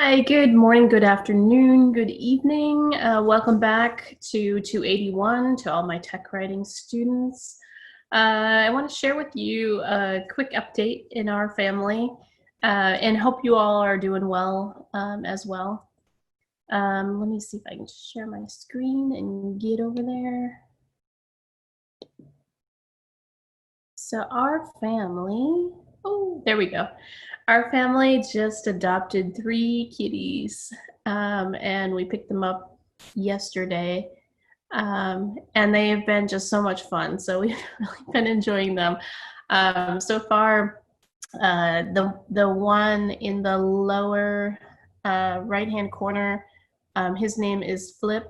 Hi, good morning, good afternoon, good evening. Welcome back to 281 to all my tech writing students. I want to share with you a quick update in our family and hope you all are doing well as well. Let me see if I can share my screen and get over there. So our family, oh, there we go. Our family just adopted 3 kitties, and we picked them up yesterday. And they have been just so much fun. So we've really been enjoying them. So far, the one in the lower right-hand corner, his name is Flip.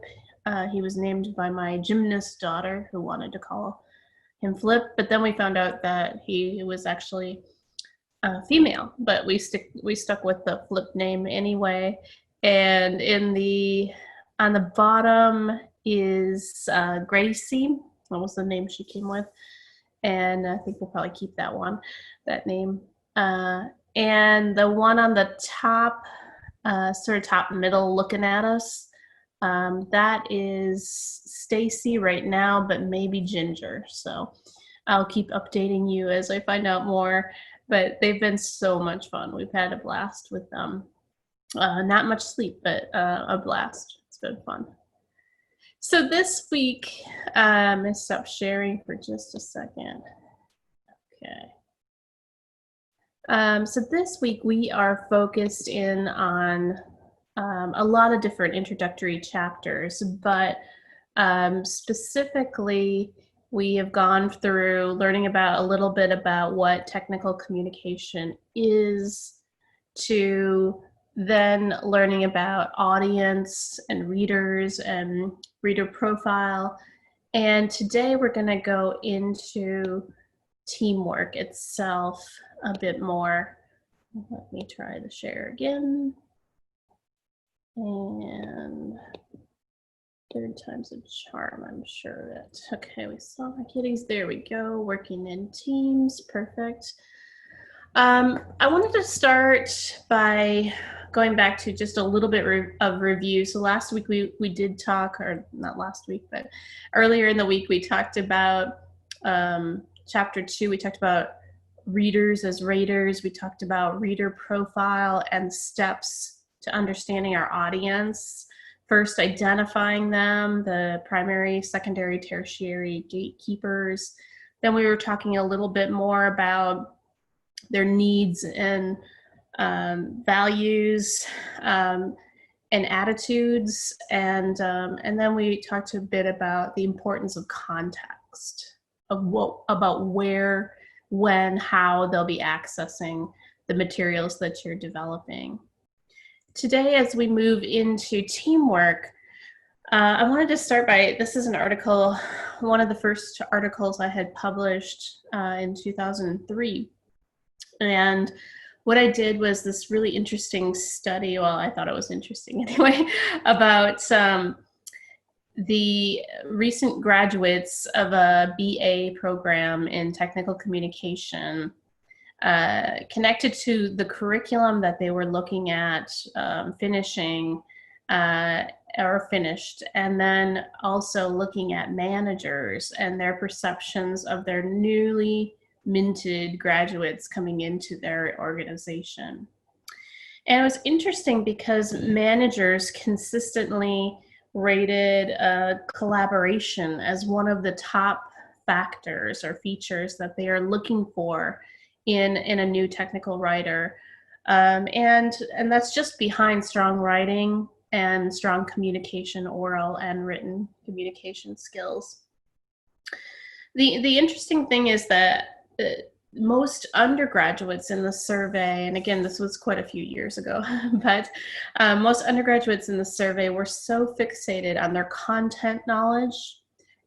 He was named by my gymnast daughter who wanted to call him Flip, but then we found out that he was actually female, but we stuck with the Flip name anyway. And on the bottom is Gracie. That was the name she came with, and I think we'll probably keep that name. And the one on the top, sort of top middle, looking at us, that is Stacy right now, but maybe Ginger. So I'll keep updating you as I find out more. But they've been so much fun. We've had a blast with them. Not much sleep, but a blast. It's been fun. So this week, I stop sharing for just a second. Okay. So this week we are focused in on a lot of different introductory chapters, but specifically we have gone through learning about a little bit about what technical communication is, to then learning about audience and readers and reader profile. And today we're going to go into teamwork itself a bit more. Let me try to share again. And third time's a charm, I'm sure of it. Okay, we saw my kitties. There we go. Working in teams. Perfect. I wanted to start by going back to just a little bit of review. So last week we did talk, or not last week, but earlier in the week we talked about chapter 2. We talked about readers as raters. We talked about reader profile and steps to understanding our audience. First, identifying them, the primary, secondary, tertiary gatekeepers. Then we were talking a little bit more about their needs and values and attitudes, and then we talked a bit about the importance of context, about where, when, how they'll be accessing the materials that you're developing. Today, as we move into teamwork, I wanted to start by, this is an article, one of the first articles I had published in 2003. And what I did was this really interesting study, well, I thought it was interesting anyway, about the recent graduates of a BA program in technical communication, connected to the curriculum that they were looking at finishing or finished, and then also looking at managers and their perceptions of their newly minted graduates coming into their organization. And it was interesting because managers consistently rated collaboration as one of the top factors or features that they are looking for in a new technical writer. And that's just behind strong writing and strong communication, oral and written communication skills. The interesting thing is that most undergraduates in the survey, and again, this was quite a few years ago, but most undergraduates in the survey were so fixated on their content knowledge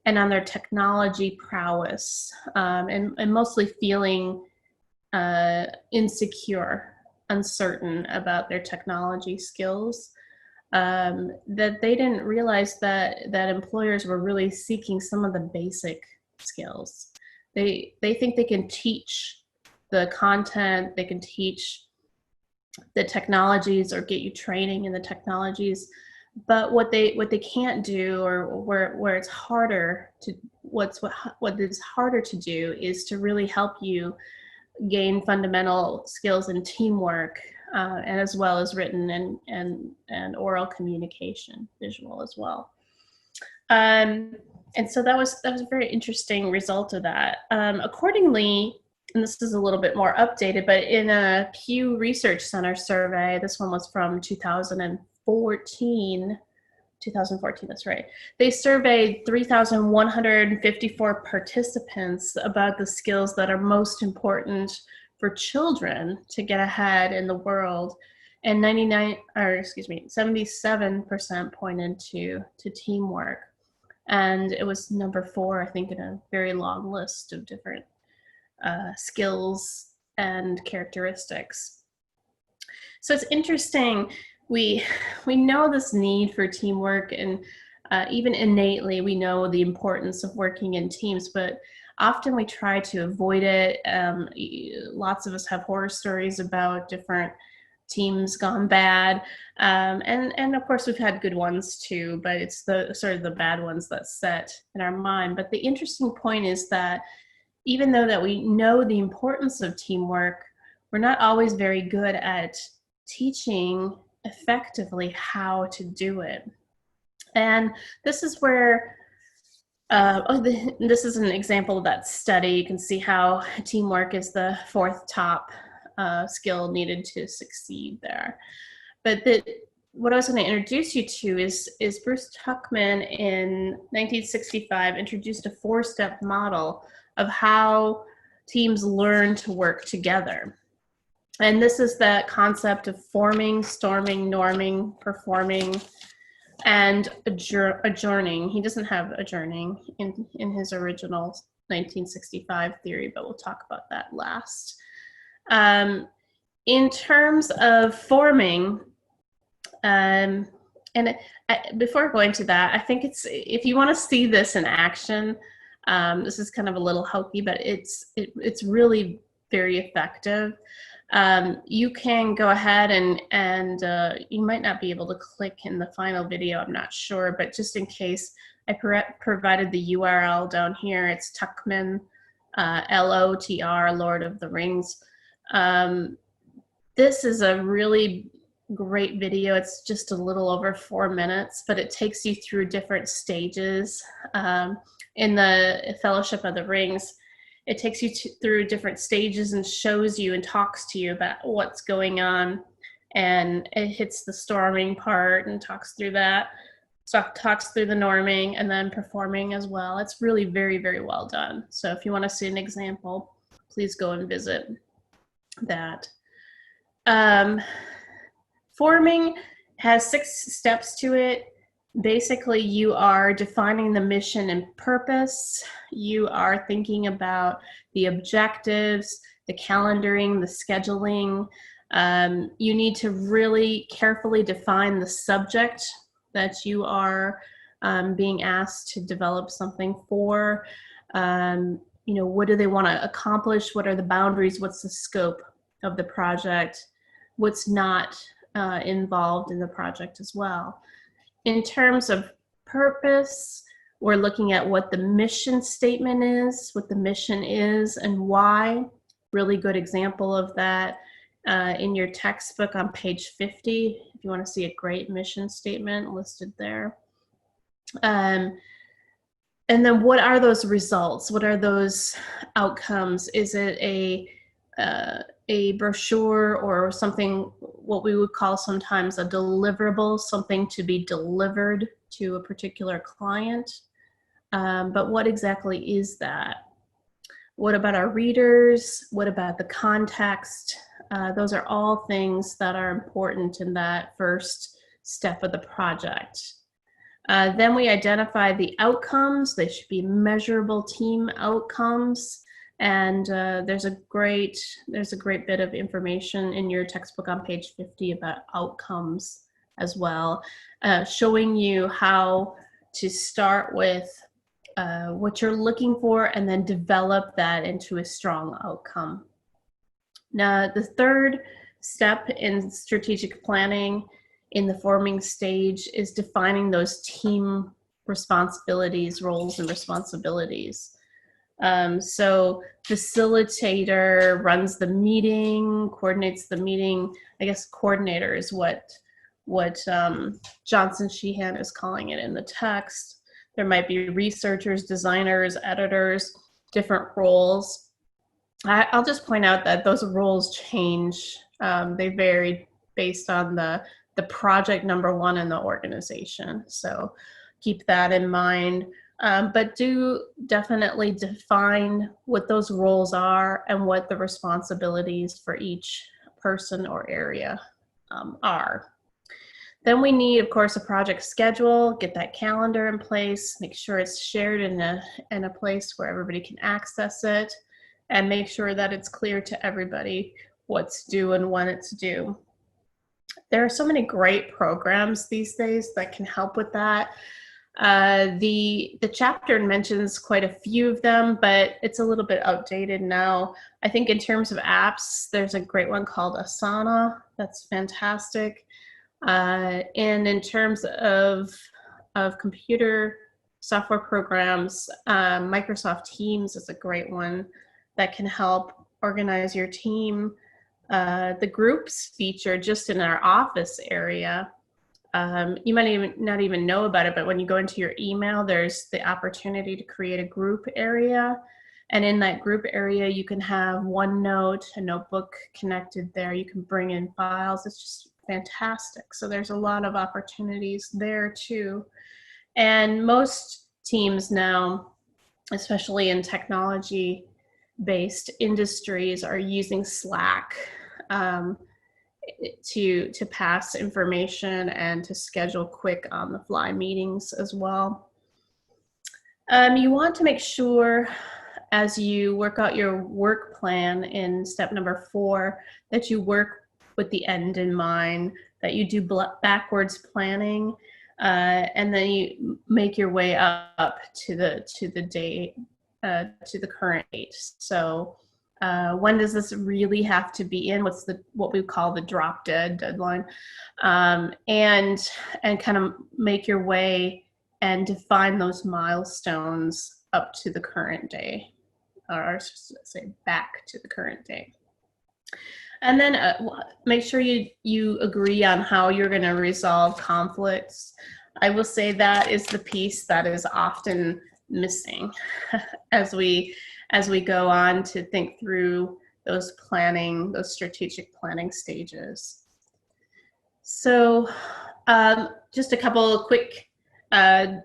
and on their technology prowess, and mostly feeling insecure, uncertain about their technology skills, that they didn't realize that employers were really seeking some of the basic skills. They think they can teach the content, they can teach the technologies or get you training in the technologies. But what they can't do, or where it's harder to, what is harder to do is to really help you gain fundamental skills in teamwork, and as well as written and oral communication, visual as well. And so that was a very interesting result of that. Accordingly, and this is a little bit more updated, but in a Pew Research Center survey, this one was from 2014, that's right. They surveyed 3,154 participants about the skills that are most important for children to get ahead in the world. And 77% pointed to teamwork. And it was number 4, I think, in a very long list of different skills and characteristics. So it's interesting. We know this need for teamwork, and even innately we know the importance of working in teams, but often we try to avoid it. Lots of us have horror stories about different teams gone bad, and of course we've had good ones too, but it's the sort of the bad ones that set in our mind. But the interesting point is that even though that we know the importance of teamwork, we're not always very good at teaching effectively how to do it. And this is where this is an example of that study. You can see how teamwork is the 4th top skill needed to succeed there. But what I was going to introduce you to is Bruce Tuckman in 1965 introduced a 4-step model of how teams learn to work together. And this is the concept of forming, storming, norming, performing, and adjourning. He doesn't have adjourning in his original 1965 theory, but we'll talk about that last. In terms of forming, before going to that, I think if you want to see this in action, this is kind of a little hokey, but it's really very effective. You can go ahead and you might not be able to click in the final video, I'm not sure, but just in case, I provided the URL down here. It's Tuckman, LOTR, Lord of the Rings. This is a really great video. It's just a little over 4 minutes, but it takes you through different stages. In the Fellowship of the Rings, it takes you through different stages and shows you and talks to you about what's going on. And it hits the storming part and talks through that. So talks through the norming and then performing as well. It's really very, very well done. So if you want to see an example, please go and visit that. Forming has 6 steps to it. Basically, you are defining the mission and purpose. You are thinking about the objectives, the calendaring, the scheduling. You need to really carefully define the subject that you are being asked to develop something for. What do they want to accomplish? What are the boundaries? What's the scope of the project? What's not involved in the project as well. In terms of purpose, we're looking at what the mission statement is, what the mission is, and why. Really good example of that in your textbook on page 50, if you want to see a great mission statement listed there. And then what are those results? What are those outcomes? Is it a brochure or something, what we would call sometimes a deliverable, something to be delivered to a particular client? But what exactly is that? What about our readers? What about the context? Those are all things that are important in that first step of the project. Then we identify the outcomes. They should be measurable team outcomes. And there's a great bit of information in your textbook on page 50 about outcomes as well, showing you how to start with what you're looking for and then develop that into a strong outcome. Now, the third step in strategic planning in the forming stage is defining those team responsibilities, roles and responsibilities. So facilitator runs the meeting, coordinates the meeting. I guess coordinator is what Johnson Sheehan is calling it in the text. There might be researchers, designers, editors, different roles. I'll just point out that those roles change. They vary based on the project number one in the organization. So keep that in mind. But do definitely define what those roles are and what the responsibilities for each person or area are. Then we need, of course, a project schedule, get that calendar in place, make sure it's shared in a place where everybody can access it, and make sure that it's clear to everybody what's due and when it's due. There are so many great programs these days that can help with that. The chapter mentions quite a few of them, but it's a little bit outdated now. I think in terms of apps, there's a great one called Asana. That's fantastic. And in terms of computer software programs, Microsoft Teams is a great one that can help organize your team. The groups feature just in our office area. You might not even know about it, but when you go into your email, there's the opportunity to create a group area. And in that group area, you can have OneNote, a notebook connected there. You can bring in files. It's just fantastic. So there's a lot of opportunities there too. And most teams now, especially in technology-based industries, are using Slack to pass information and to schedule quick on-the-fly meetings as well. You want to make sure as you work out your work plan in step number 4 that you work with the end in mind, that you do backwards planning, and then you make your way up to the date, to the current date. So when does this really have to be in? What's what we call the drop dead deadline, and kind of make your way and define those milestones up to the current day, or say back to the current day. And then make sure you agree on how you're going to resolve conflicts. I will say that is the piece that is often missing as we go on to think through those strategic planning stages. So just a couple of quick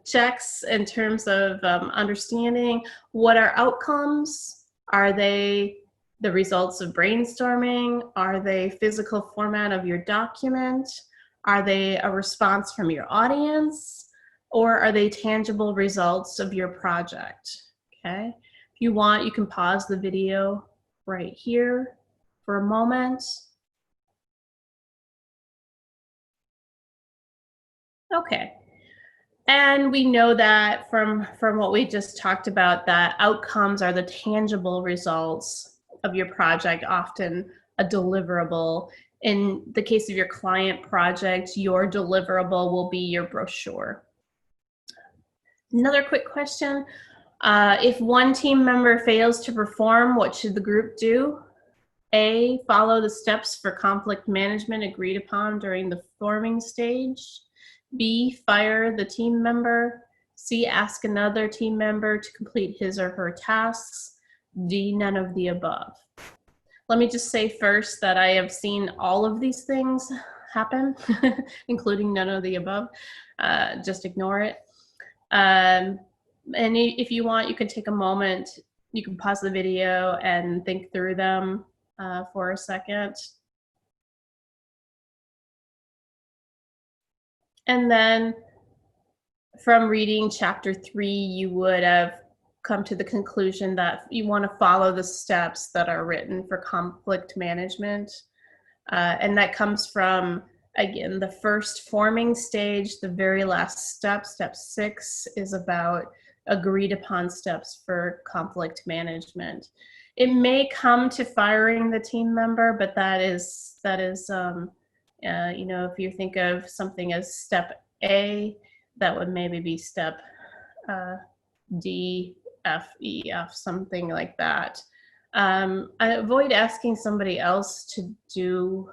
checks in terms of understanding what are outcomes. Are they the results of brainstorming? Are they physical format of your document? Are they a response from your audience? Or are they tangible results of your project? Okay. If you want, you can pause the video right here for a moment. Okay. And we know that from what we just talked about, that outcomes are the tangible results of your project, often a deliverable. In the case of your client project, your deliverable will be your brochure. Another quick question. If one team member fails to perform, what should the group do? A, follow the steps for conflict management agreed upon during the forming stage. B, fire the team member. C, ask another team member to complete his or her tasks. D, none of the above. Let me just say first that I have seen all of these things happen, including none of the above. Just ignore it. And if you want, you can take a moment, you can pause the video and think through them for a second. And then from reading chapter 3, you would have come to the conclusion that you want to follow the steps that are written for conflict management. And that comes from, again, the first forming stage. The very last step, step 6, is about agreed upon steps for conflict management. It may come to firing the team member, but you know, if you think of something as step A, that would maybe be step D, F, E, F, something like that. I avoid asking somebody else to do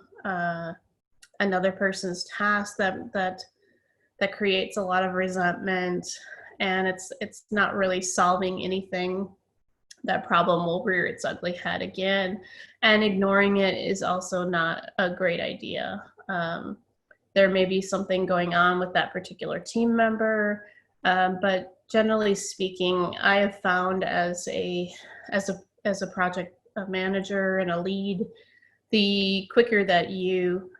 another person's task. That creates a lot of resentment, and it's not really solving anything. That problem will rear its ugly head again, and ignoring it is also not a great idea. There may be something going on with that particular team member, but generally speaking, I have found as a project manager and a lead, the quicker that you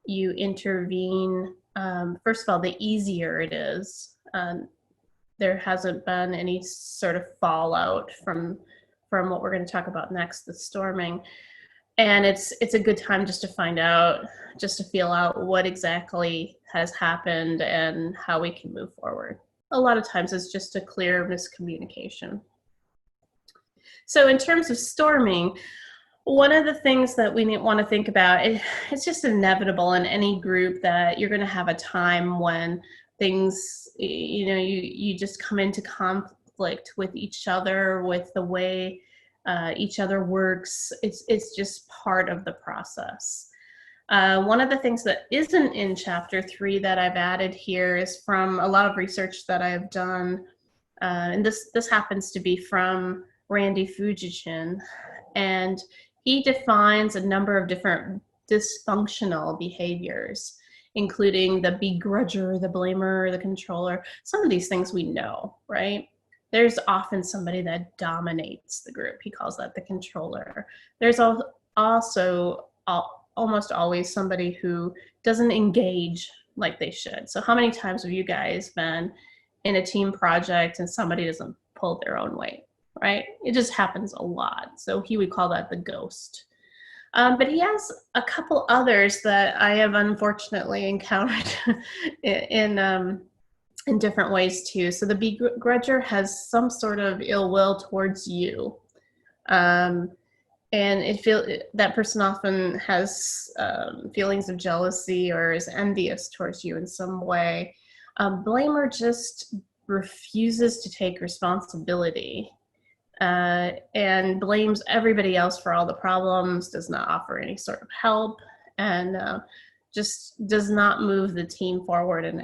intervene, first of all, the easier it is. There hasn't been any sort of fallout from what we're going to talk about next, the storming. And it's a good time just to find out, just to feel out what exactly has happened and how we can move forward. A lot of times it's just a clear miscommunication. So in terms of storming, one of the things that we want to think about, it's just inevitable in any group that you're going to have a time when things, you know, you just come into conflict with each other, with the way each other works. It's just part of the process. One of the things that isn't in chapter 3 that I've added here is from a lot of research that I've done, and this happens to be from Randy Fujichin, and he defines a number of different dysfunctional behaviors, including the begrudger, the blamer, the controller. Some of these things we know, right? There's often somebody that dominates the group. He calls that the controller. There's also almost always somebody who doesn't engage like they should. So how many times have you guys been in a team project and somebody doesn't pull their own weight, right? It just happens a lot. So he would call that the ghost. But he has a couple others that I have unfortunately encountered in different ways too. So the begrudger has some sort of ill will towards you. And that person often has feelings of jealousy or is envious towards you in some way. Blamer just refuses to take responsibility and blames everybody else for all the problems, does not offer any sort of help, and just does not move the team forward in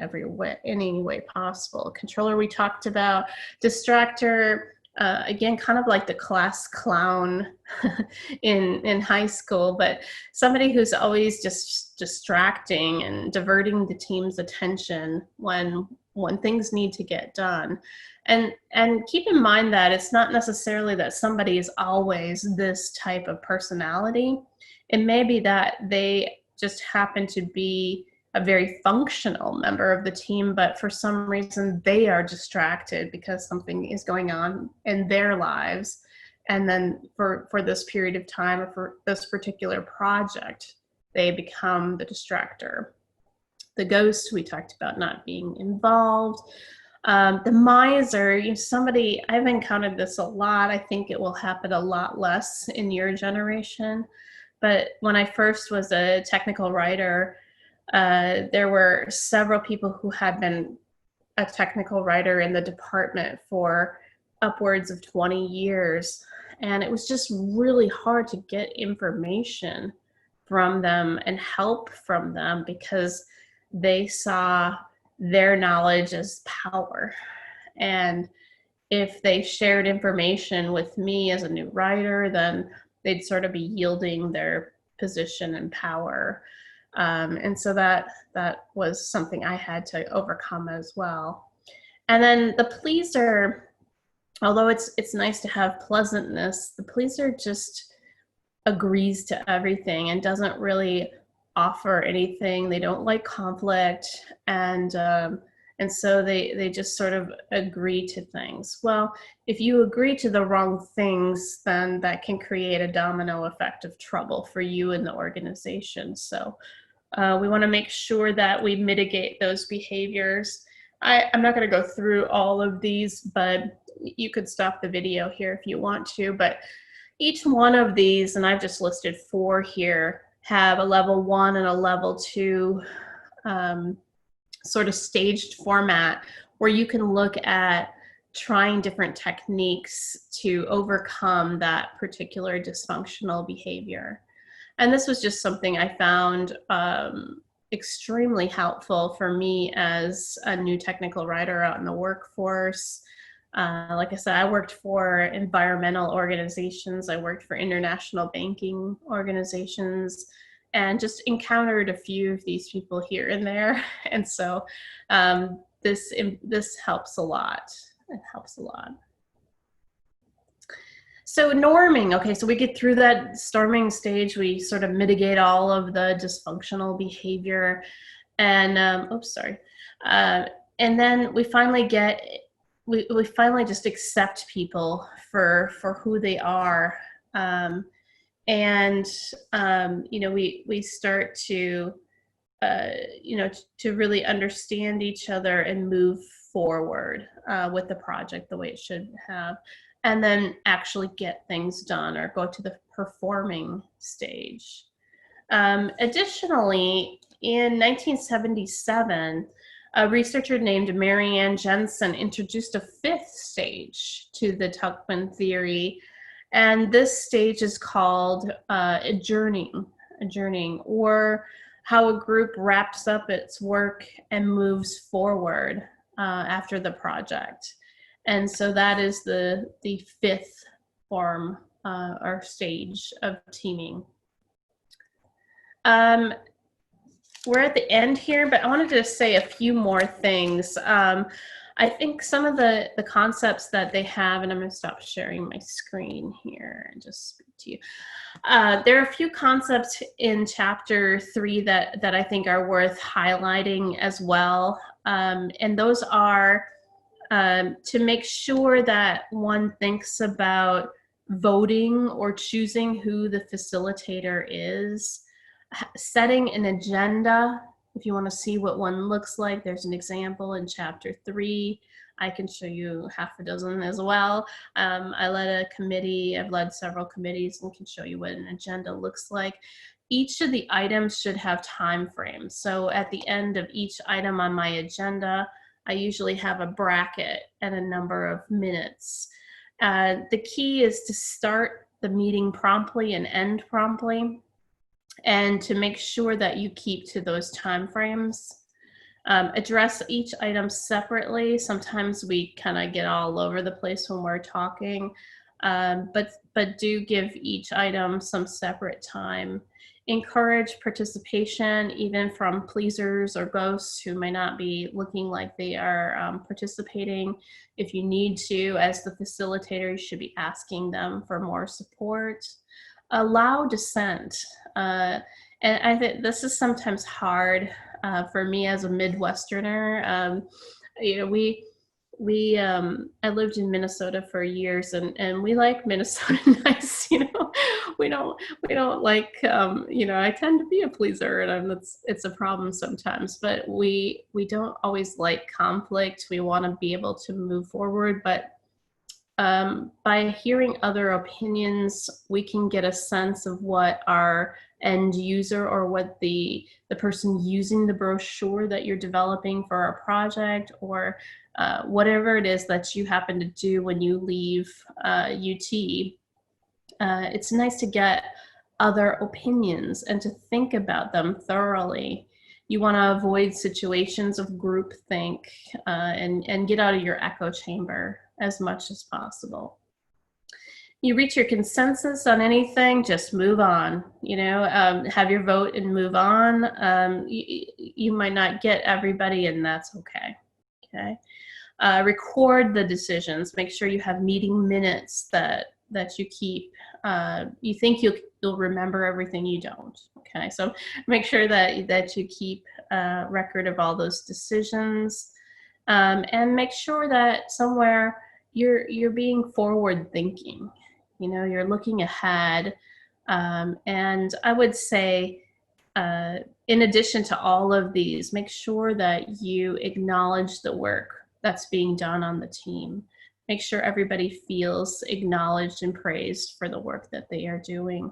any way possible. Controller we talked about. Distractor, again, kind of like the class clown in high school, but somebody who's always just distracting and diverting the team's attention when things need to get done. And keep in mind that it's not necessarily that somebody is always this type of personality. It may be that they just happen to be a very functional member of the team, but for some reason they are distracted because something is going on in their lives. And then for this period of time or for this particular project, they become the distractor. The ghost, we talked about not being involved. The miser, I've encountered this a lot. I think it will happen a lot less in your generation. But when I first was a technical writer, there were several people who had been a technical writer in the department for upwards of 20 years. And it was just really hard to get information from them and help from them because they saw their knowledge as power. And if they shared information with me as a new writer, then they'd sort of be yielding their position and power. And so that was something I had to overcome as well. And then the pleaser, although it's nice to have pleasantness, the pleaser just agrees to everything and doesn't really offer anything. They don't like conflict, and so they just sort of agree to things. Well, if you agree to the wrong things, then that can create a domino effect of trouble for you and the organization. So we want to make sure that we mitigate those behaviors. I'm not going to go through all of these, but you could stop the video here if you want to, but each one of these, and I've just listed 4 here, have a level 1 and a level 2 sort of staged format where you can look at trying different techniques to overcome that particular dysfunctional behavior. And this was just something I found extremely helpful for me as a new technical writer out in the workforce. Like I said, I worked for environmental organizations. I worked for international banking organizations, and just encountered a few of these people here and there. And so this helps a lot. It helps a lot. So norming, okay, so we get through that storming stage, we sort of mitigate all of the dysfunctional behavior, and and then we finally we finally just accept people for who they are, you know, we start to you know, to really understand each other and move forward with the project the way it should have, and then actually get things done or go to the performing stage. Additionally, in 1977, a researcher named Marianne Jensen introduced a 5th stage to the Tuckman theory, and this stage is called adjourning, or how a group wraps up its work and moves forward after the project. And so that is the 5th form or stage of teaming. We're at the end here, but I wanted to say a few more things. I think some of the concepts that they have, and I'm going to stop sharing my screen here and just speak to you. There are a few concepts in chapter 3 that I think are worth highlighting as well. And those are to make sure that one thinks about voting or choosing who the facilitator is, setting an agenda. If you want to see what one looks like, there's an example in chapter 3. I can show you half a dozen as well. I led a committee, I've led several committees, and can show you what an agenda looks like. Each of the items should have time frames. So at the end of each item on my agenda, I usually have a bracket and a number of minutes. The key is to start the meeting promptly and end promptly, and to make sure that you keep to those time frames. Address each item separately. Sometimes we kind of get all over the place when we're talking, but do give each item some separate time. Encourage participation, even from pleasers or ghosts who may not be looking like they are participating. If you need to, as the facilitator, you should be asking them for more support. Allow dissent. And I think this is sometimes hard for me as a Midwesterner. You know, I lived in Minnesota for years, and we like Minnesota nice. You know, we don't like. You know, I tend to be a pleaser, and it's a problem sometimes. But we don't always like conflict. We want to be able to move forward, but by hearing other opinions, we can get a sense of what our end user, or what the person using the brochure that you're developing for a project, or whatever it is that you happen to do when you leave UT. It's nice to get other opinions and to think about them thoroughly. You want to avoid situations of groupthink and get out of your echo chamber as much as possible. You reach your consensus on anything, just move on. You know, have your vote and move on. You might not get everybody, and that's okay. Okay. Record the decisions. Make sure you have meeting minutes that you keep. You think you'll remember everything, you don't. Okay, so make sure that you keep record of all those decisions, and make sure that somewhere you're being forward thinking. You know, you're looking ahead, and I would say, in addition to all of these, make sure that you acknowledge the work that's being done on the team. make sure everybody feels acknowledged and praised for the work that they are doing.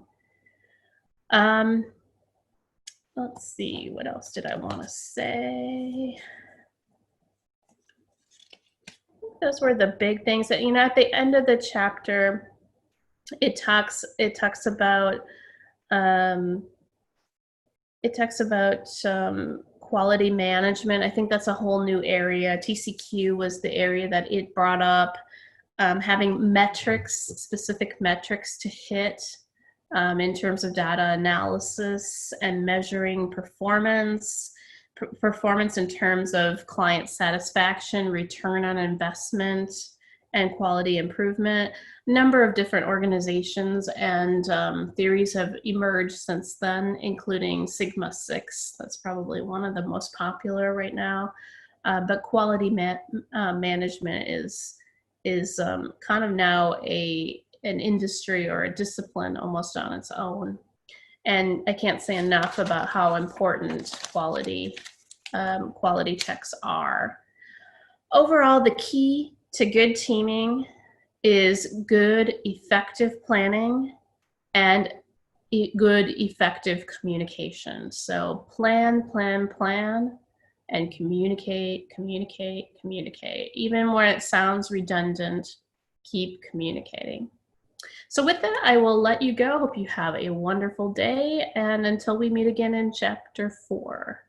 Let's see, what else did I want to say? Those were the big things that, at the end of the chapter, it talks about quality management. I think that's a whole new area. TCQ was the area that it brought up, having metrics, specific metrics to hit in terms of data analysis and measuring performance in terms of client satisfaction, return on investment, and quality improvement. A number of different organizations and theories have emerged since then, including Sigma 6. That's probably one of the most popular right now. But quality management is kind of now an industry or a discipline almost on its own. And I can't say enough about how important quality checks are. Overall, the key to good teaming is good, effective planning and good, effective communication. So plan, and communicate. Even when it sounds redundant, keep communicating. So with that, I will let you go. Hope you have a wonderful day, and until we meet again in chapter 4.